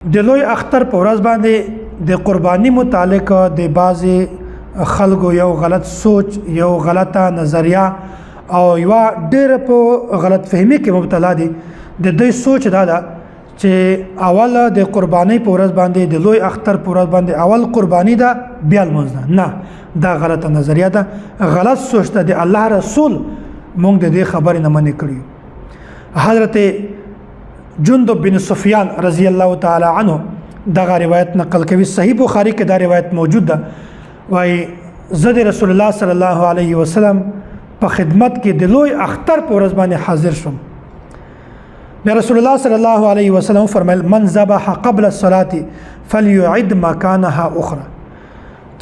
د لوی اختر په ورځ باندې د قرباني متعلق د بعضی خلکو یو غلط سوچ یو غلطه نظریه او یو ډېر په غلط فهمي کې مبتلا دي د دوی سوچ دا ده چې اول د قرباني په ورځ باندې د لوی اختر په ورځ باندې اول قرباني ده بیا لمونځ نه دا غلطه نظریه ده غلط سوچ ده د الله رسول مونږ د دې خبرې نه منې کړیو حضرت جندب بن سفیان رضی الله تعالی عنه دغه روایت نقل کوي صحیح بخاری کې دا روایت موجود ده وای زد رسول الله صلی الله علیه وسلم په خدمت کې د لوی اختر په ورځ باندې حاضر شوم بیا رسول الله صلی الله علیه وسلم فرمایل من ذبح قبل الصلاه فليعد مكانها اخرى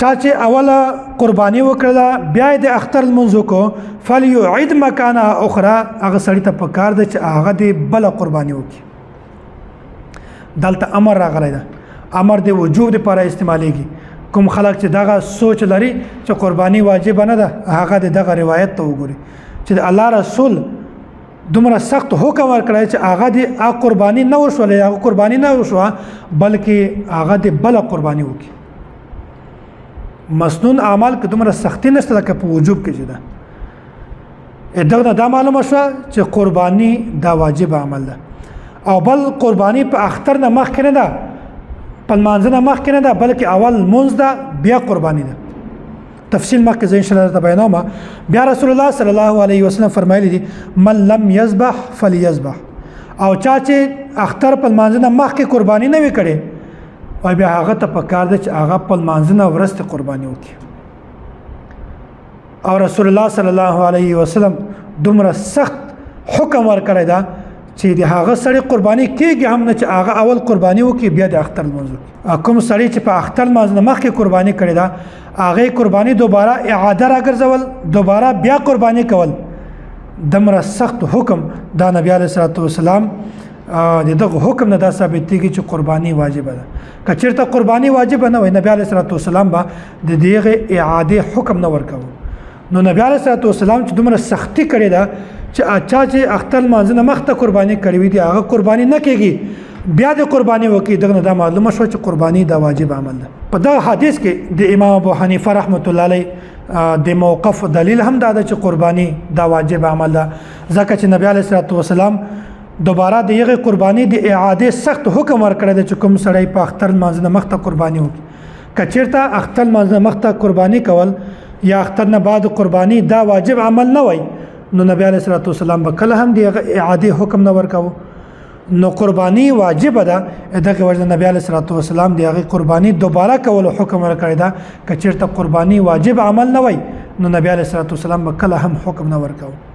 چا چې اوله قرباني وکړه بیا د اختر منځ کو فليعد مكانها اخرى هغه سړی ته پکار ده چې هغه د بل قرباني وکړي دلته امر راغلی ده امر د وجوب لپاره استعمالېږي کوم خلک چې دغه سوچ لري چې قرباني واجب نه ده هغه دغه روایت ته وګوري چې الله رسول دومره سخت حکم ورکړی چې هغه د قرباني نه وشولې هغه قرباني نه وشوه بلکې هغه د بل قرباني وکړي مسنون اعمال کې دومره سختی نشته لکه په وجوب کې چې ده دغه دا معلومه شوه چې قرباني دا واجب عمل ده او بل قرباني په اختر نه مخکې نه ده په لمانځه نه مخکې نه ده بلکې اول لمونځ ده بیا قرباني ده تفصیل مخکې زه انشاءالله درته بیانوم بیا رسول الله صلی الله علیه وسلم فرمایلی دي من لم یذبح فلیذبح او چا چې اختر په لمانځه نه مخکې قرباني نه وي کړې او بیا هغه ته پکار ده چې هغه په لمانځه نه وروسته قرباني وکړي او رسول الله صلی الله علیه وسلم دومره سخت حکم ورکړی ده چې د هغه سړی قرباني کېږي هم نه چې هغه اول قرباني وکړي بیا د اختر لمونځ وکړي کوم سړی چې په اختر لمانځ نه مخکې قرباني کړې ده هغې قرباني دوباره اعاده راګرځول دوباره بیا قرباني کول دومره سخت حکم دا نبی علیه الصلاة والسلام دغه حکم نه دا ثابتېږي چې قرباني واجبه ده که چېرته قرباني واجبه نه وای نبی علیه الصلاة والسلام به د دغې اعادې حکم نه ورکوو نو نبی علیه الصلاة والسلام چې دومره سختی کړې ده چې اچھا چې اختر لمانځه نه مخته قرباني کړې وي دي هغه قرباني نه کېږي بیا د قرباني وکړي دغه دا معلومه شوه چې قرباني دا واجب عمل ده په دغه حدیث کې د امام ابو حنیفه رحمت الله علیه د موقف دلیل هم دا ده چې قرباني دا واجب عمل ده ځکه چې نبی علیه الصلاة والسلام دوباره د هغې قرباني د اعادې سخت حکم ورکړی دی چې کوم سړی په اختر لمانځه نه مخته قرباني وکړي که چېرته اختر لمانځه نه مخته قرباني کول یا اختر نه بعد قرباني دا واجب عمل نه وای نو نبی علیه الصلاة والسلام به کله هم د اعادې حکم نه ورکاوه نو قرباني واجب ده دغه وجه نبی علیه الصلاة والسلام د هغې قرباني دوباره کولو حکم ورکړی ده که چېرته قرباني واجب عمل نه وای نو نبی علیه الصلاة والسلام به کله هم حکم نه ورکاوه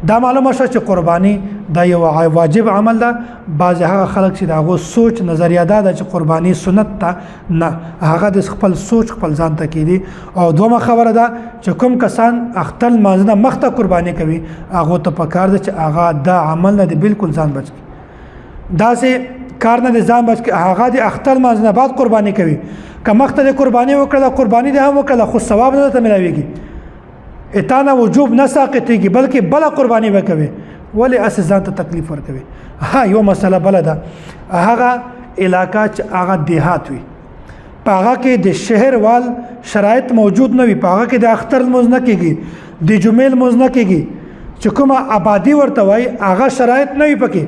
دا معلومه شوه چې قرباني دا یو واجب عمل ده بعضې هغه خلک چې د هغو سوچ نظریه دا ده چې قرباني سنت ته نه هغه د خپل سوچ خپل ځان ته کېدي او دومه خبره ده چې کوم کسان اختر لمانځه نه مخته قرباني کوي هغو ته پکار ده چې هغه دا عمل نه دی بالکل ځان بچ کړي داسې کار نه دی ځان بچ کړي هغه د اختر لمانځه نه بعد قرباني کوي که مخته د قرباني وکړله قرباني دې هم وکړله خو ثواب نه درته میلاویږي اتانه وجوب نه ساقطېږي بلکې بله قرباني به کوي ولې هسې ځان ته تکلیف ورکوي ها یو مسله بله ده هغه علاقه چې هغه دیهات وي په هغه کې د شهر وال شرایط موجود نه وي په هغه کې د اختر لمونځ نه کېږي د جمعې لمونځ نه کېږي چې کومه آبادي ورته وایي هغه شرایط نه وي پکې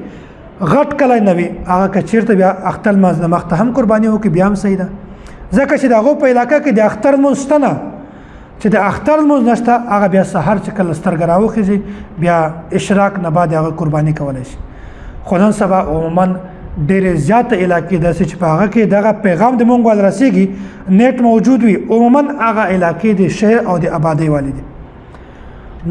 غټ کلی نه وي هغه که چېرته بیا اختر لمانځ نه مخته هم قرباني وکړي بیا هم صحیح ده ځکه چې د هغو په علاقه کې د اختر لمونځ شته نه چې د اختر لمونځ نشته هغه بیا سحر چې کله سترګه راوخیږي بیا اشراق نه بعد هغه قرباني کولی شي خو نن سبا عموما ډېرې زیاته علاقې داسې چې په هغه کې دغه پیغام د مونږ ول رسېږي نیټ موجود وي عموما هغه علاقې د شهر او د آبادۍ والي دي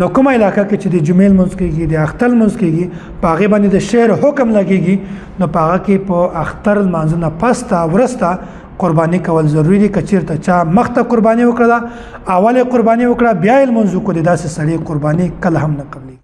نو کومه علاقه کې چې د جمعې لمونځ کېږي د اختر لمونځ کېږي په هغې باندې د شهر حکم لګېږي نو په هغه کې په اختر لمانځه نه پسته وروسته قرباني کول ضروری دي که چېرته چا مخته قرباني وکړه اول قرباني وکړه بیا یې لمونځ وکړو د داسې سړي قرباني کله هم نه قبلېږي